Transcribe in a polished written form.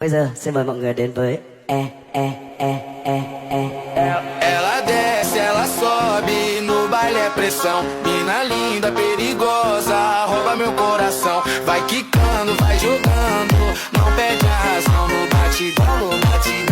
Bây giờ xin mời mọi người đến với Ela desce, ela sobe, no baile é pressão. Mina linda, perigosa, rouba meu coração. Vai quicando, vai jogando, não perde a razão. No batidão, no batidão.